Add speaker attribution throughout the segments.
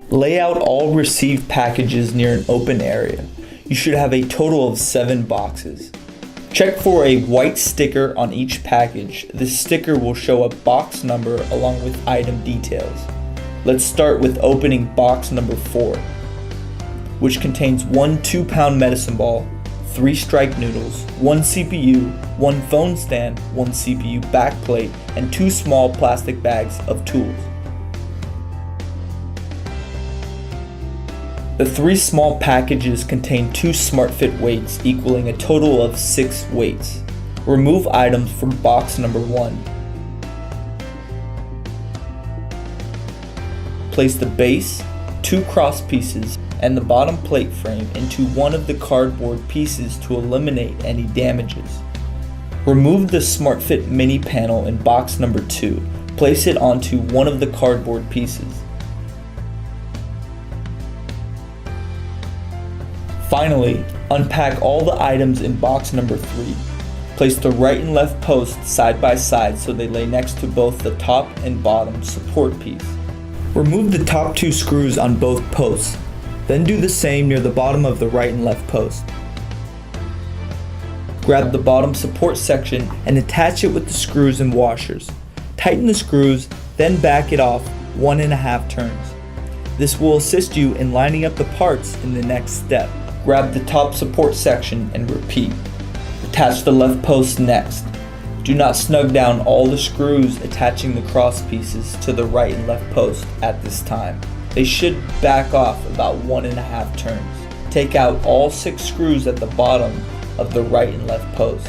Speaker 1: Lay out all received packages near an open area. You should have a total of 7 boxes. Check for a white sticker on each package. This sticker will show a box number along with item details. Let's start with opening box number 4, which contains 1 2-pound medicine ball, 3 strike noodles, 1 CPU, 1 phone stand, 1 CPU backplate, and 2 small plastic bags of tools. The 3 small packages contain 2 SMARTfit weights equaling a total of 6 weights. Remove items from box number 1. Place the base, 2 cross pieces, and the bottom plate frame into one of the cardboard pieces to eliminate any damages. Remove the SMARTfit mini panel in box number 2. Place it onto one of the cardboard pieces. Finally, unpack all the items in box number 3. Place the right and left posts side by side so they lay next to both the top and bottom support piece. Remove the top 2 screws on both posts. Then do the same near the bottom of the right and left post. Grab the bottom support section and attach it with the screws and washers. Tighten the screws, then back it off 1.5 turns. This will assist you in lining up the parts in the next step. Grab the top support section and repeat. Attach the left post next. Do not snug down all the screws attaching the cross pieces to the right and left post at this time. They should back off about 1.5 turns. Take out all 6 screws at the bottom of the right and left post.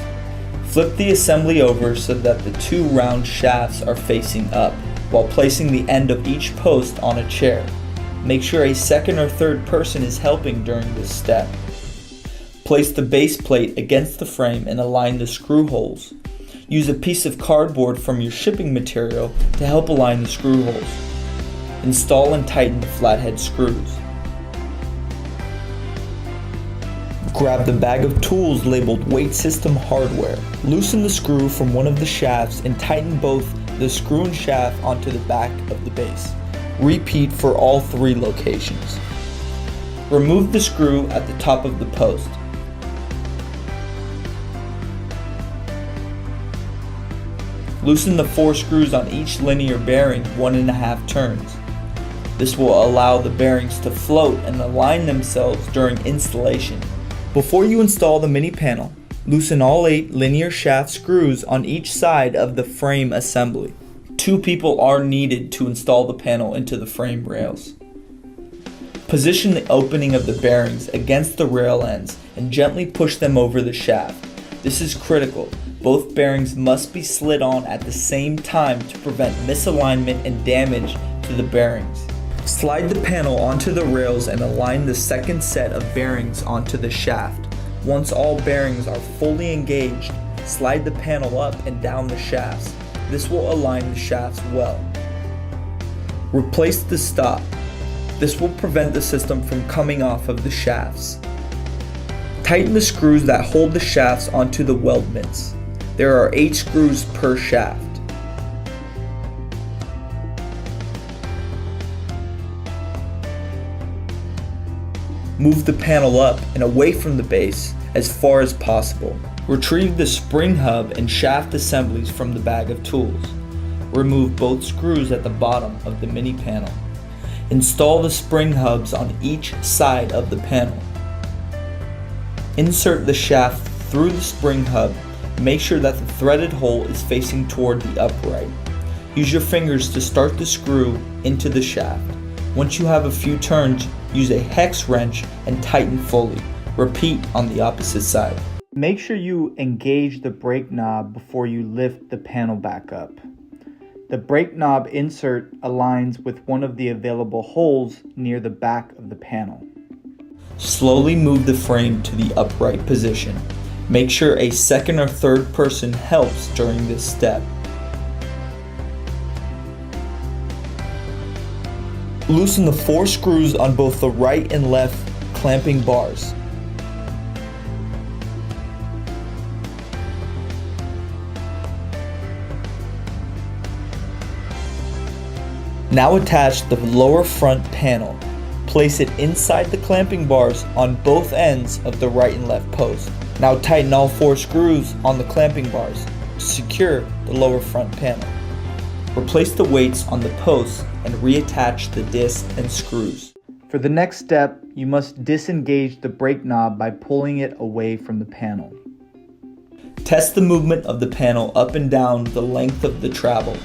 Speaker 1: Flip the assembly over so that the 2 round shafts are facing up, while placing the end of each post on a chair. Make sure a second or third person is helping during this step. Place the base plate against the frame and align the screw holes. Use a piece of cardboard from your shipping material to help align the screw holes. Install and tighten the flathead screws. Grab the bag of tools labeled Weight System Hardware. Loosen the screw from one of the shafts and tighten both the screw and shaft onto the back of the base. Repeat for all 3 locations. Remove the screw at the top of the post. Loosen the 4 screws on each linear bearing 1.5 turns. This will allow the bearings to float and align themselves during installation. Before you install the mini panel, loosen all 8 linear shaft screws on each side of the frame assembly. 2 people are needed to install the panel into the frame rails. Position the opening of the bearings against the rail ends and gently push them over the shaft. This is critical. Both bearings must be slid on at the same time to prevent misalignment and damage to the bearings. Slide the panel onto the rails and align the second set of bearings onto the shaft. Once all bearings are fully engaged, slide the panel up and down the shafts. This will align the shafts well. Replace the stop. This will prevent the system from coming off of the shafts. Tighten the screws that hold the shafts onto the weldments. There are 8 screws per shaft. Move the panel up and away from the base as far as possible. Retrieve the spring hub and shaft assemblies from the bag of tools. Remove both screws at the bottom of the mini panel. Install the spring hubs on each side of the panel. Insert the shaft through the spring hub. Make sure that the threaded hole is facing toward the upright. Use your fingers to start the screw into the shaft. Once you have a few turns, use a hex wrench and tighten fully. Repeat on the opposite side. Make sure you engage the brake knob before you lift the panel back up. The brake knob insert aligns with one of the available holes near the back of the panel. Slowly move the frame to the upright position. Make sure a second or third person helps during this step. Loosen the 4 screws on both the right and left clamping bars. Now attach the lower front panel. Place it inside the clamping bars on both ends of the right and left post. Now tighten all 4 screws on the clamping bars to secure the lower front panel. Replace the weights on the posts and reattach the disc and screws. For the next step, you must disengage the brake knob by pulling it away from the panel. Test the movement of the panel up and down the length of the travel.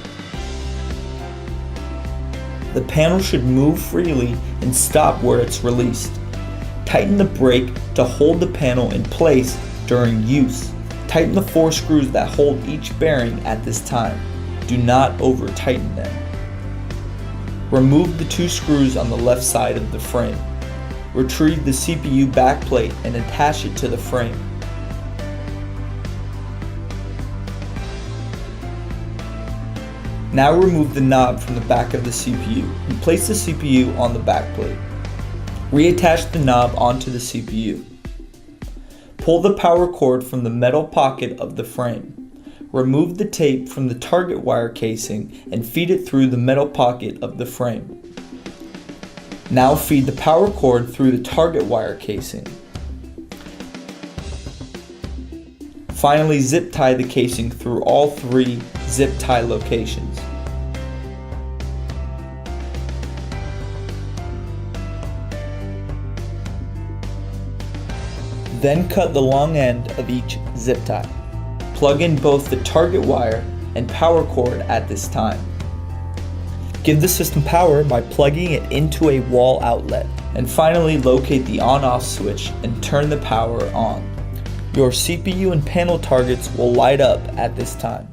Speaker 1: The panel should move freely and stop where it's released. Tighten the brake to hold the panel in place during use. Tighten the 4 screws that hold each bearing at this time. Do not over-tighten them. Remove the 2 screws on the left side of the frame. Retrieve the CPU backplate and attach it to the frame. Now remove the knob from the back of the CPU and place the CPU on the backplate. Reattach the knob onto the CPU. Pull the power cord from the metal pocket of the frame. Remove the tape from the target wire casing and feed it through the metal pocket of the frame. Now feed the power cord through the target wire casing. Finally, zip tie the casing through all 3 zip tie locations. Then cut the long end of each zip tie. Plug in both the target wire and power cord at this time. Give the system power by plugging it into a wall outlet. And finally, locate the on-off switch and turn the power on. Your CPU and panel targets will light up at this time.